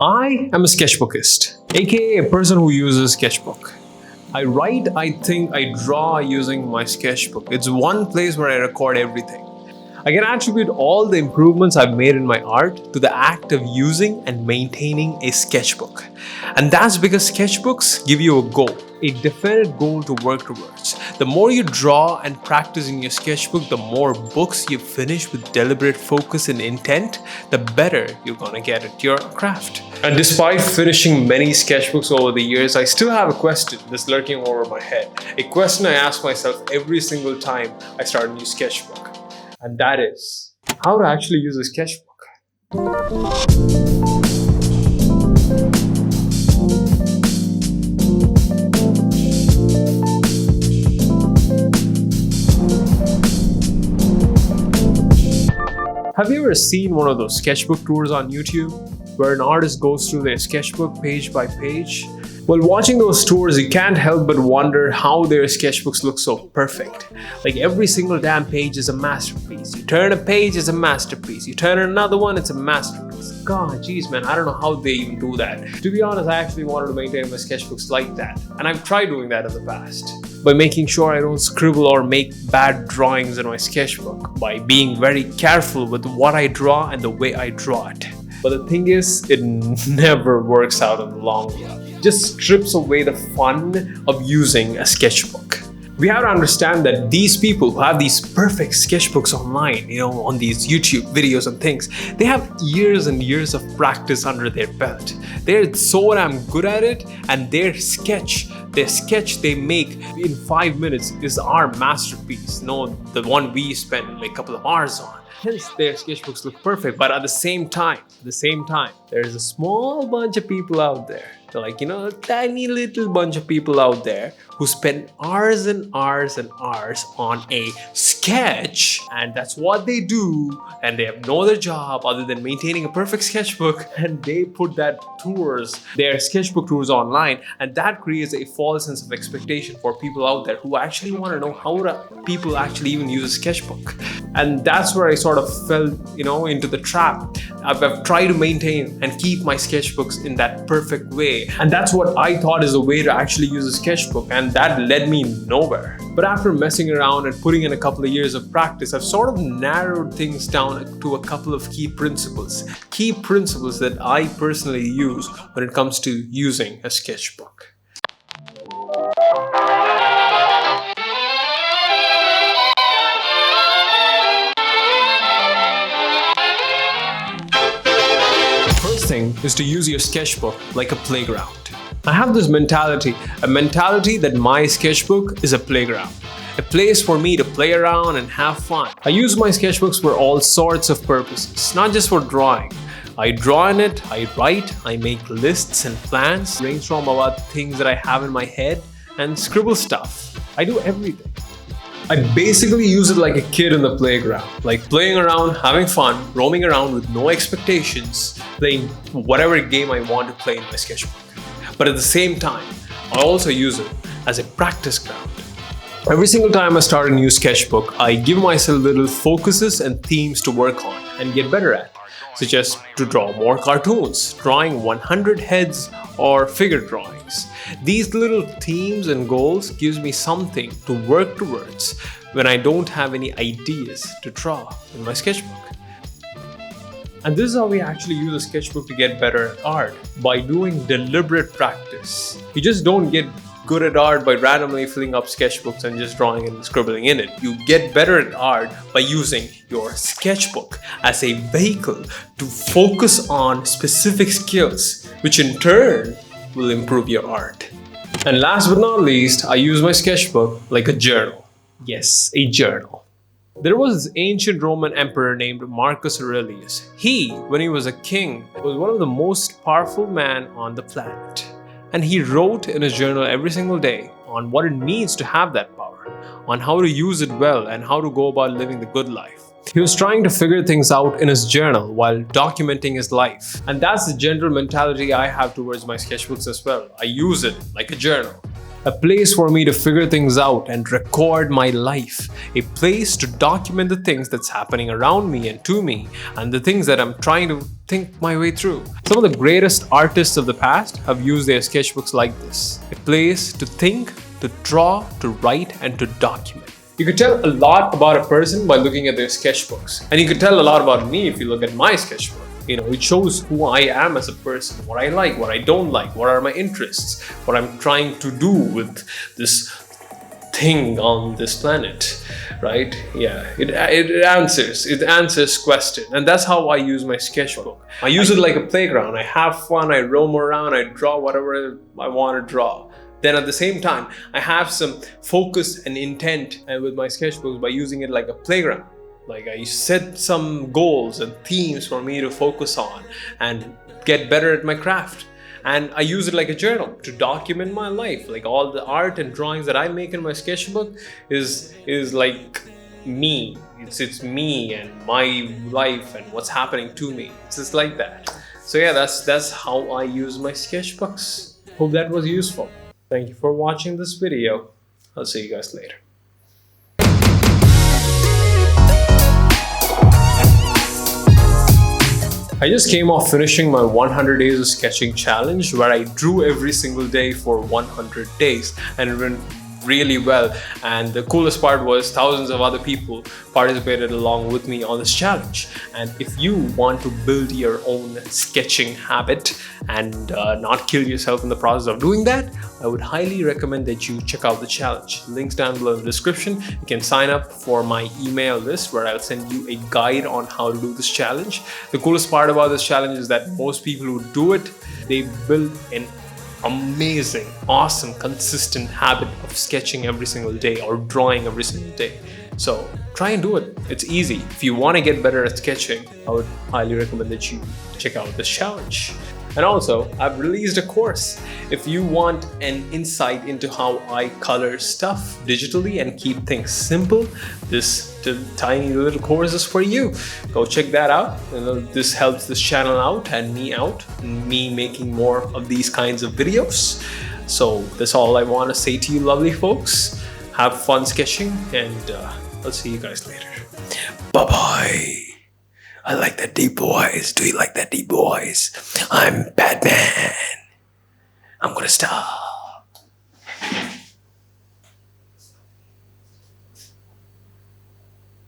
I am a sketchbookist, aka a person who uses sketchbook. I write, I think, I draw using my sketchbook. It's one place where I record everything. I can attribute all the improvements I've made in my art to the act of using and maintaining a sketchbook. And that's because sketchbooks give you a goal, a definite goal to work towards. The more you draw and practice in your sketchbook, the more books you finish with deliberate focus and intent, the better you're gonna get at your craft. And despite finishing many sketchbooks over the years, I still have a question that's lurking over my head. A question I ask myself every single time I start a new sketchbook. And that is, how to actually use a sketchbook. Have you ever seen one of those sketchbook tours on YouTube, where an artist goes through their sketchbook page by page? While watching those tours, you can't help but wonder how their sketchbooks look so perfect. Like every single damn page is a masterpiece. You turn a page, it's a masterpiece. You turn another one, it's a masterpiece. God, geez, man, I don't know how they even do that. To be honest, I actually wanted to maintain my sketchbooks like that. And I've tried doing that in the past. By making sure I don't scribble or make bad drawings in my sketchbook. By being very careful with what I draw and the way I draw it. But the thing is, it never works out in the long run. It just strips away the fun of using a sketchbook. We have to understand that these people who have these perfect sketchbooks online, on these YouTube videos and things, they have years and years of practice under their belt. They're so damn good at it, and their sketch they make in 5 minutes is our masterpiece. The one we spend like a couple of hours on. Hence, their sketchbooks look perfect. But at the same time, there's a small bunch of people out there. A tiny little bunch of people out there who spend hours and hours and hours on a sketch, and that's what they do, and they have no other job other than maintaining a perfect sketchbook, and they put their sketchbook tours online, and that creates a false sense of expectation for people out there who actually want to know how people actually even use a sketchbook. And that's where I sort of fell, into the trap. I've tried to maintain and keep my sketchbooks in that perfect way. And that's what I thought is a way to actually use a sketchbook, and that led me nowhere. But after messing around and putting in a couple of years of practice, I've sort of narrowed things down to a couple of key principles that I personally use when it comes to using a sketchbook. Thing is to use your sketchbook like a playground. I have this mentality, a mentality that my sketchbook is a playground, a place for me to play around and have fun. I use my sketchbooks for all sorts of purposes, not just for drawing. I draw in it, I write, I make lists and plans, brainstorm about things that I have in my head, and scribble stuff. I do everything. I basically use it like a kid in the playground, like playing around, having fun, roaming around with no expectations, playing whatever game I want to play in my sketchbook. But at the same time, I also use it as a practice ground. Every single time I start a new sketchbook, I give myself little focuses and themes to work on and get better at, such as to draw more cartoons, drawing 100 heads, or figure drawings. These little themes and goals gives me something to work towards when I don't have any ideas to draw in my sketchbook. And this is how we actually use a sketchbook to get better at art, by doing deliberate practice. You just don't get good at art by randomly filling up sketchbooks and just drawing and scribbling in it. You get better at art by using your sketchbook as a vehicle to focus on specific skills, which in turn will improve your art. And last but not least, I use my sketchbook like a journal. Yes, a journal. There was this ancient Roman emperor named Marcus Aurelius. He, when he was a king, was one of the most powerful men on the planet. And he wrote in his journal every single day on what it means to have that power, on how to use it well, and how to go about living the good life. He was trying to figure things out in his journal while documenting his life. And that's the general mentality I have towards my sketchbooks as well. I use it like a journal. a place for me to figure things out and record my life, a place to document the things that's happening around me and to me, and the things that I'm trying to think my way through. Some of the greatest artists of the past have used their sketchbooks like this, a place to think, to draw, to write, and to document. You could tell a lot about a person by looking at their sketchbooks, and you could tell a lot about me if you look at my sketchbook. It shows who I am as a person, what I like, what I don't like, what are my interests, what I'm trying to do with this thing on this planet, right? Yeah, it answers question, and that's how I use my sketchbook. I use it like a playground. I have fun, I roam around, I draw whatever I want to draw. Then at the same time, I have some focus and intent with my sketchbooks by using it like a playground. Like I set some goals and themes for me to focus on and get better at my craft. And I use it like a journal to document my life. Like all the art and drawings that I make in my sketchbook is like me. It's me and my life and what's happening to me. It's just like that. So yeah, that's how I use my sketchbooks. Hope that was useful. Thank you for watching this video. I'll see you guys later. I just came off finishing my 100 days of sketching challenge where I drew every single day for 100 days, and it went really well. And the coolest part was thousands of other people participated along with me on this challenge. And if you want to build your own sketching habit and not kill yourself in the process of doing that, I would highly recommend that you check out the challenge. Links down below in the description. You can sign up for my email list where I'll send you a guide on how to do this challenge. The coolest part about this challenge is that most people who do it, they build an amazing, awesome, consistent habit of sketching every single day or drawing every single day. So try and do it. It's easy. If you want to get better at sketching, I would highly recommend that you check out this challenge. And also, I've released a course. If you want an insight into how I color stuff digitally and keep things simple, this tiny little course is for you. Go check that out. This helps this channel out and me making more of these kinds of videos. So that's all I want to say to you lovely folks. Have fun sketching, and I'll see you guys later. Bye-bye. I like that deep voice. Do you like that deep voice? I'm Batman. I'm gonna stop.